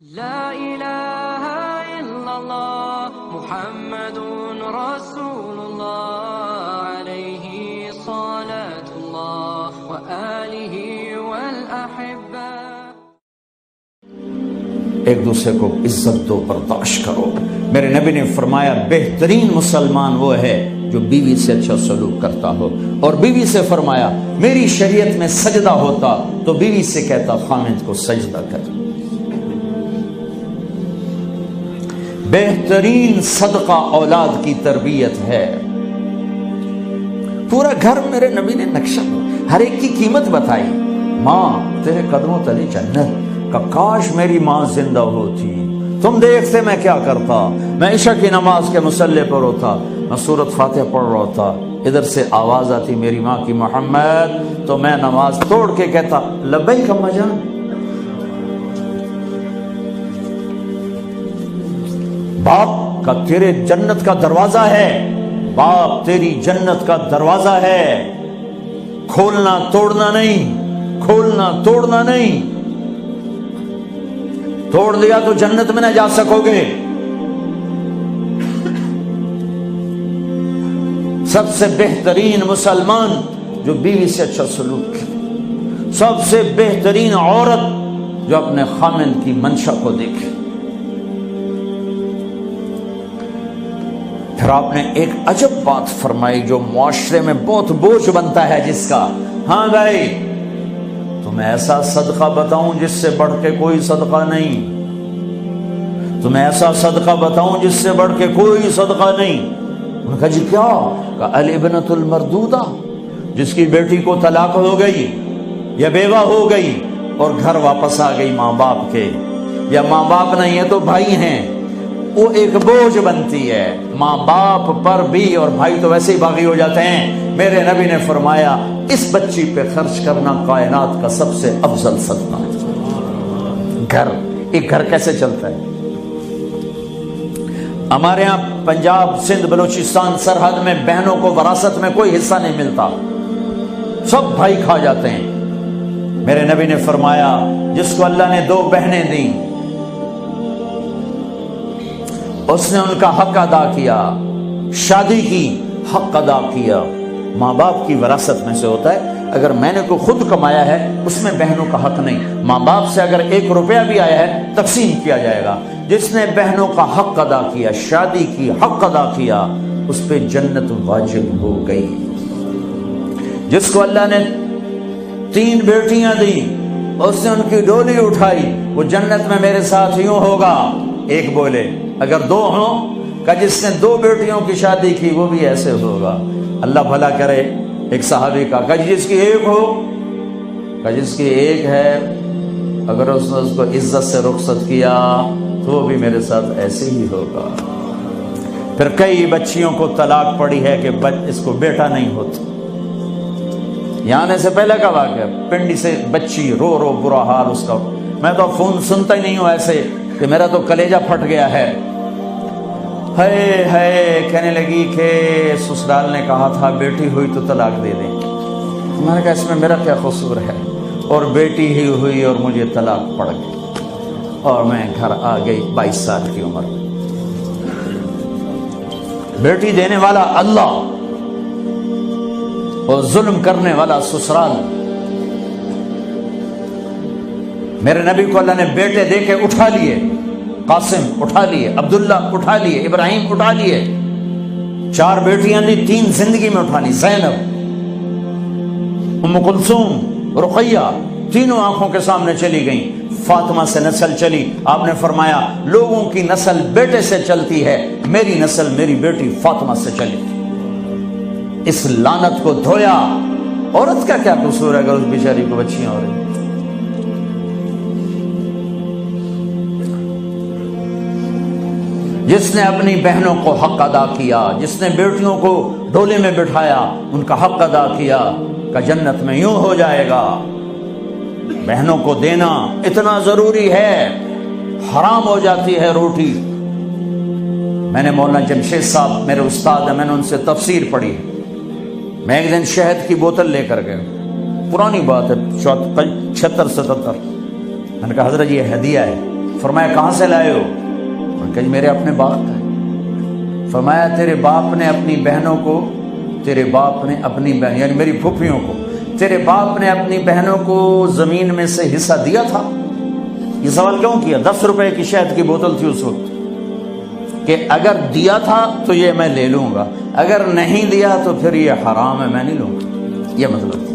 لا الہ الا اللہ محمد رسول اللہ علیہ صلاۃ اللہ وآلہ والاحبہ۔ ایک دوسرے کو عزت دو، برداشت کرو۔ میرے نبی نے فرمایا بہترین مسلمان وہ ہے جو بیوی سے اچھا سلوک کرتا ہو، اور بیوی سے فرمایا میری شریعت میں سجدہ ہوتا تو بیوی سے کہتا خامد کو سجدہ کر۔ بہترین صدقہ اولاد کی تربیت ہے۔ پورا گھر میرے نبی نے نقشہ، ہر ایک کی قیمت بتائی۔ ماں تیرے قدموں تلے جنت، کا کاش میری ماں زندہ ہوتی، تم دیکھتے میں کیا کرتا۔ میں عشاء کی نماز کے مصلی پر ہوتا، میں سورۃ فاتحہ پڑھ رہا ہوتا، ادھر سے آواز آتی میری ماں کی محمد، تو میں نماز توڑ کے کہتا لبیک اماں جان۔ باپ کا تیرے جنت کا دروازہ ہے، باپ تیری جنت کا دروازہ ہے، کھولنا توڑنا نہیں، کھولنا توڑنا نہیں۔ توڑ دیا تو جنت میں نہ جا سکو گے۔ سب سے بہترین مسلمان جو بیوی سے اچھا سلوک کرے، سب سے بہترین عورت جو اپنے خامند کی منشا کو دیکھے۔ پھر آپ نے ایک عجب بات فرمائی جو معاشرے میں بہت بوجھ بنتا ہے جس کا، ہاں بھائی تمہیں ایسا صدقہ بتاؤں جس سے بڑھ کے کوئی صدقہ نہیں، تمہیں ایسا صدقہ بتاؤں جس سے بڑھ کے کوئی صدقہ نہیں۔ انہوں نے کہا جی کیا؟ کہا الابنۃ المردودہ، جس کی بیٹی کو طلاق ہو گئی یا بیوہ ہو گئی اور گھر واپس آ گئی ماں باپ کے، یا ماں باپ نہیں ہے تو بھائی ہیں، وہ ایک بوجھ بنتی ہے ماں باپ پر بھی، اور بھائی تو ویسے ہی باغی ہو جاتے ہیں۔ میرے نبی نے فرمایا اس بچی پہ خرچ کرنا کائنات کا سب سے افضل صدقہ ہے۔ گھر، ایک گھر کیسے چلتا ہے؟ ہمارے ہاں پنجاب سندھ بلوچستان سرحد میں بہنوں کو وراثت میں کوئی حصہ نہیں ملتا، سب بھائی کھا جاتے ہیں۔ میرے نبی نے فرمایا جس کو اللہ نے 2 بہنیں دیں اس نے ان کا حق ادا کیا، شادی کی حق ادا کیا۔ ماں باپ کی وراثت میں سے ہوتا ہے، اگر میں نے کوئی خود کمایا ہے اس میں بہنوں کا حق نہیں، ماں باپ سے اگر 1 روپیہ بھی آیا ہے تقسیم کیا جائے گا۔ جس نے بہنوں کا حق ادا کیا، شادی کی حق ادا کیا، اس پہ جنت واجب ہو گئی۔ جس کو اللہ نے 3 بیٹیاں دی اس نے ان کی ڈولی اٹھائی، وہ جنت میں میرے ساتھ یوں ہوگا۔ ایک بولے اگر 2 ہوں، کہ جس نے 2 بیٹیوں کی شادی کی وہ بھی ایسے ہوگا۔ اللہ بھلا کرے۔ ایک صحابی کا کہ جس کی 1 ہو، کہ جس کی 1 ہے، اگر اس نے اس کو عزت سے رخصت کیا تو وہ بھی میرے ساتھ ایسے ہی ہوگا۔ پھر کئی بچیوں کو طلاق پڑی ہے کہ اس کو بیٹا نہیں ہوتا۔ یہاں آنے سے پہلے کا واقعہ، پنڈی سے بچی رو رو برا حال اس کا، میں تو فون سنتا ہی نہیں ہوں ایسے کہ میرا تو کلیجہ پھٹ گیا ہے۔ ہے کہنے لگی کہ سسرال نے کہا تھا بیٹی ہوئی تو طلاق دے دیں۔ میں نے کہا اس میں میرا کیا قصور ہے، اور بیٹی ہی ہوئی اور مجھے طلاق پڑ گئی، اور میں گھر آ گئی 22 سال کی عمر میں۔ بیٹی دینے والا اللہ اور ظلم کرنے والا سسرال۔ میرے نبی کو اللہ نے بیٹے دے کے اٹھا لیے، قاسم اٹھا لیے، عبداللہ اٹھا لیے، ابراہیم اٹھا لیے۔ 4 بیٹیاں دی، 3 زندگی میں اٹھا لی، زینب، ام کلثوم، رقیہ، تینوں آنکھوں کے سامنے چلی گئیں۔ فاطمہ سے نسل چلی، آپ نے فرمایا لوگوں کی نسل بیٹے سے چلتی ہے، میری نسل میری بیٹی فاطمہ سے چلی۔ اس لعنت کو دھویا۔ عورت کا کیا قصور ہے اگر اس بیچاری کو بچیاں ہو رہی؟ جس نے اپنی بہنوں کو حق ادا کیا، جس نے بیٹیوں کو ڈولے میں بٹھایا، ان کا حق ادا کیا، کہ جنت میں یوں ہو جائے گا۔ بہنوں کو دینا اتنا ضروری ہے، حرام ہو جاتی ہے روٹی۔ میں نے مولانا جمشید صاحب میرے استاد ہیں، میں نے ان سے تفسیر پڑھی۔ میں ایک دن شہد کی بوتل لے کر گیا، پرانی بات ہے 76-77، میں نے کہا حضرت یہ ہدیہ ہے، فرمایا کہاں سے لائے ہو؟ انہوں نے کہا جی میرے اپنے باپ ہے۔ فرمایا تیرے باپ نے اپنی بہنوں کو، تیرے باپ نے اپنی بہن یعنی میری پھوپھیوں کو، تیرے باپ نے اپنی بہنوں کو زمین میں سے حصہ دیا تھا؟ یہ سوال کیوں کیا؟ 10 روپے کی شہد کی بوتل تھی اس وقت، کہ اگر دیا تھا تو یہ میں لے لوں گا، اگر نہیں دیا تو پھر یہ حرام ہے، میں نہیں لوں گا، یہ مطلب۔